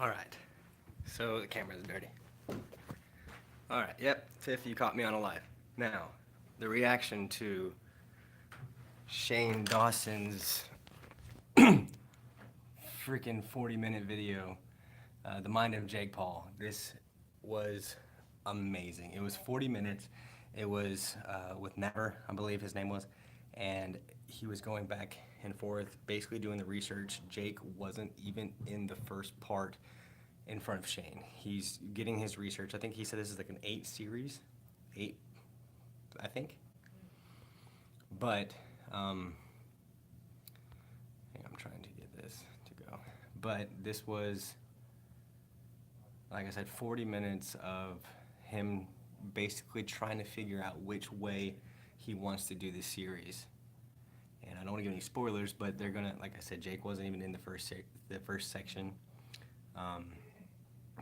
All right. So the camera's dirty. All right. Yep. Tiff, you caught me on a live. Now, the reaction to Shane Dawson's freaking 40-minute video, The Mind of Jake Paul. This was amazing. It was 40 minutes. It was with Never, I believe his name was, and he was going back and forth, basically doing the research. Jake wasn't even in the first part in front of Shane. He's getting his research. I think he said this is like an 8 series, 8, I think. But I'm trying to get this to go. But this was, like I said, 40 minutes of him basically trying to figure out which way he wants to do this series. And I don't want to give any spoilers, but they're gonna, like I said, Jake wasn't even in the first section.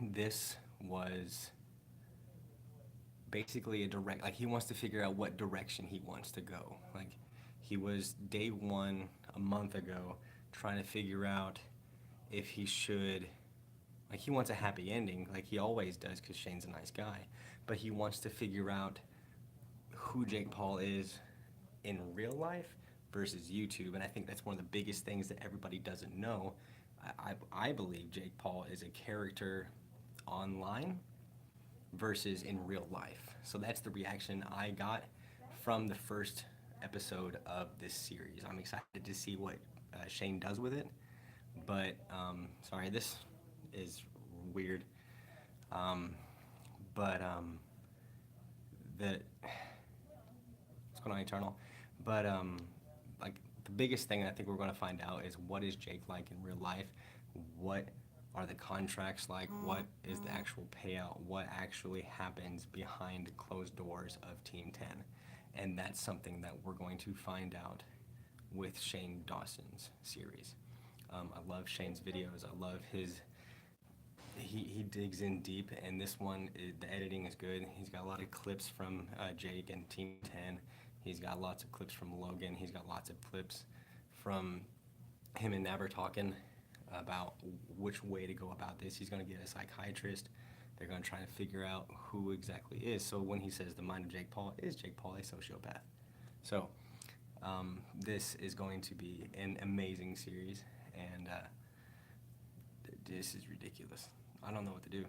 This was basically like he wants to figure out what direction he wants to go. Like he was day one a month ago trying to figure out if he should, like he wants a happy ending like he always does because Shane's a nice guy, but he wants to figure out who Jake Paul is in real life versus YouTube. And I think that's one of the biggest things that everybody doesn't know. I believe Jake Paul is a character online versus in real life. So that's the reaction I got from the first episode of this series. I'm excited to see what Shane does with it. But sorry, this is weird. But the what's going on, Eternal? But like the biggest thing I think we're going to find out is what is Jake like in real life? What are the contracts like? What is the actual payout? What actually happens behind closed doors of Team 10? And that's something that we're going to find out with Shane Dawson's series. I love Shane's videos. I love he digs in deep, and this one, the editing is good. He's got a lot of clips from Jake and Team 10. He's got lots of clips from Logan. He's got lots of clips from him and Naber talking about which way to go about this. He's going to get a psychiatrist. They're going to try to figure out who exactly is. So when he says the mind of Jake Paul, is Jake Paul a sociopath? So this is going to be an amazing series, and this is ridiculous. I don't know what to do.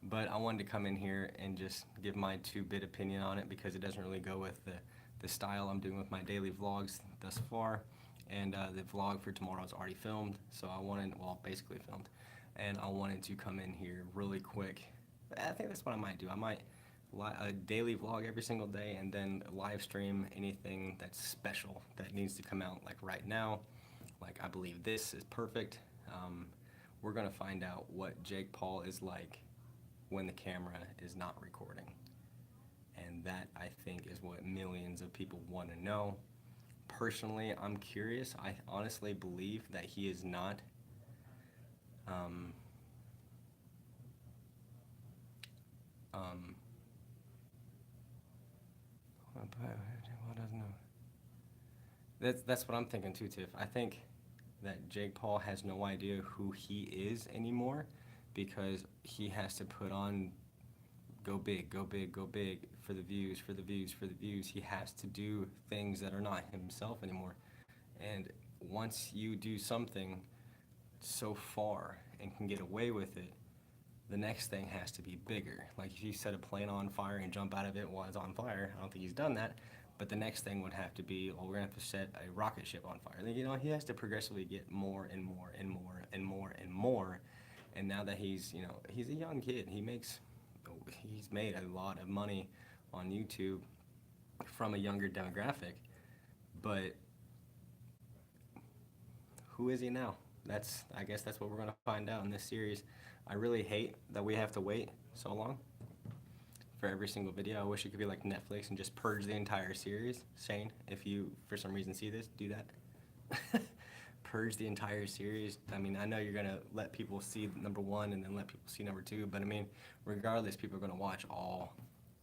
But I wanted to come in here and just give my 2-bit opinion on it because it doesn't really go with the style I'm doing with my daily vlogs thus far. And the vlog for tomorrow is already filmed, so I wanted, well, basically filmed, and I wanted to come in here really quick. I think that's what I might do. I might a daily vlog every single day, and then live stream anything that's special that needs to come out, like right now. Like I believe this is perfect. We're gonna find out what Jake Paul is like when the camera is not recording, and that I think is what millions of people want to know. Personally, I'm curious. I honestly believe that he is not that's what I'm thinking too, Tiff. I think that Jake Paul has no idea who he is anymore because he has to put on go big, go big, go big for the views, for the views, for the views. He has to do things that are not himself anymore. And once you do something so far and can get away with it, the next thing has to be bigger. Like if you set a plane on fire and jump out of it while it's on fire, I don't think he's done that. But the next thing would have to be, well, we're gonna have to set a rocket ship on fire. You know, he has to progressively get more and more and more and more and more. And now that he's a young kid, he's made a lot of money on YouTube from a younger demographic. But who is he now? I guess that's what we're gonna find out in this series. I really hate that we have to wait so long for every single video. I wish it could be like Netflix and just purge the entire series. Shane, if you for some reason see this, do that. Purge the entire series. I mean, I know you're gonna let people see number 1 and then let people see number 2, but I mean, regardless, people are gonna watch all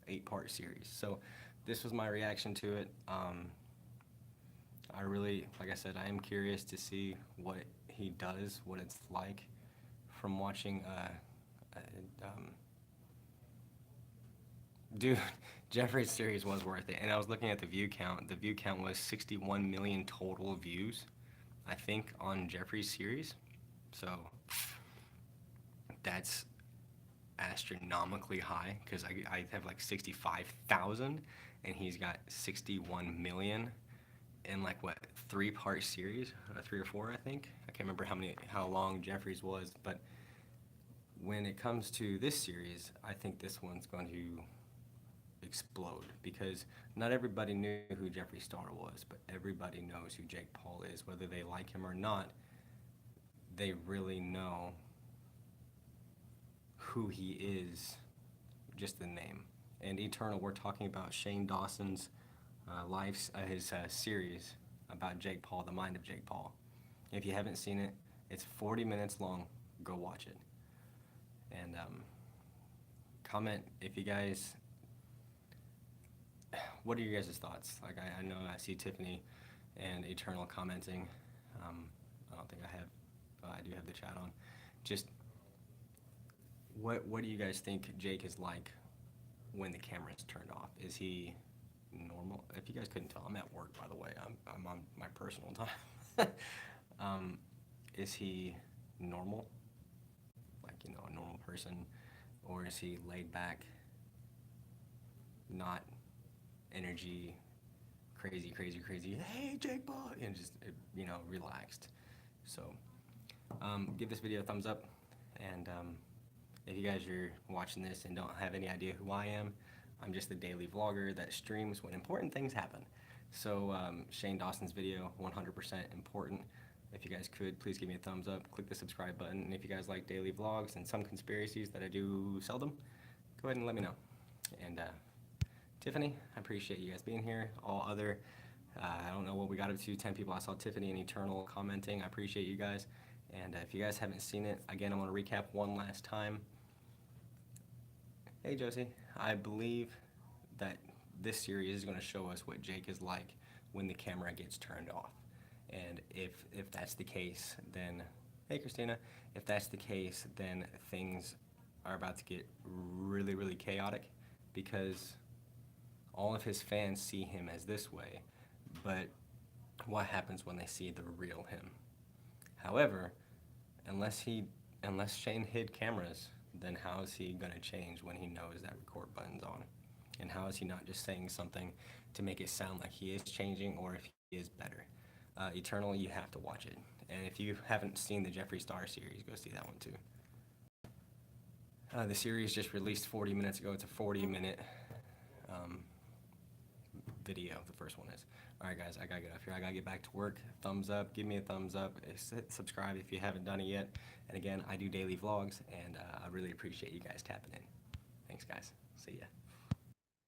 8-part series. So this was my reaction to it. I really, like I said, I am curious to see what he does, what it's like from watching, dude, Jeffrey's series was worth it. And I was looking at the view count. The view count was 61 million total views, I think, on Jeffrey's series. So that's astronomically high because I have like 65,000 and he's got 61 million in like what, 3-part series, 3 or 4, I think. I can't remember how long Jeffrey's was, but when it comes to this series, I think this one's going to explode because not everybody knew who Jeffree Star was, but everybody knows who Jake Paul is. Whether they like him or not, they really know who he is, just the name. And Eternal, we're talking about Shane Dawson's his series about Jake Paul, The Mind of Jake Paul. If you haven't seen it, it's 40 minutes long. Go watch it. And comment if you guys, what are your guys' thoughts? Like, I know I see Tiffany and Eternal commenting. I don't think I have, I do have the chat on. Just, what do you guys think Jake is like when the camera is turned off? Is he normal? If you guys couldn't tell, I'm at work, by the way. I'm on my personal time. Is he normal? Like, you know, a normal person? Or is he laid back, not energy, crazy, hey, Jake Paul, and just, you know, relaxed? So, give this video a thumbs up, and if you guys are watching this and don't have any idea who I am, I'm just a daily vlogger that streams when important things happen. So Shane Dawson's video, 100% important. If you guys could, please give me a thumbs up, click the subscribe button, and if you guys like daily vlogs and some conspiracies that I do seldom, go ahead and let me know. And Tiffany, I appreciate you guys being here. All other, I don't know what we got up to, 10 people. I saw Tiffany and Eternal commenting. I appreciate you guys. And if you guys haven't seen it, again, I want to recap one last time. Hey, Josie. I believe that this series is going to show us what Jake is like when the camera gets turned off. And if that's the case, then, hey, Christina, if that's the case, then things are about to get really chaotic because all of his fans see him as this way. But what happens when they see the real him? However, unless Shane hid cameras, then how is he going to change when he knows that record button's on? And how is he not just saying something to make it sound like he is changing or if he is better? Eternal, you have to watch it. And if you haven't seen the Jeffree Star series, go see that one too. The series just released 40 minutes ago. It's a 40-minute video, the first one is. Alright guys, I gotta get off here. I gotta get back to work. Thumbs up, give me a thumbs up. Subscribe if you haven't done it yet. And again, I do daily vlogs, and I really appreciate you guys tapping in. Thanks guys. See ya.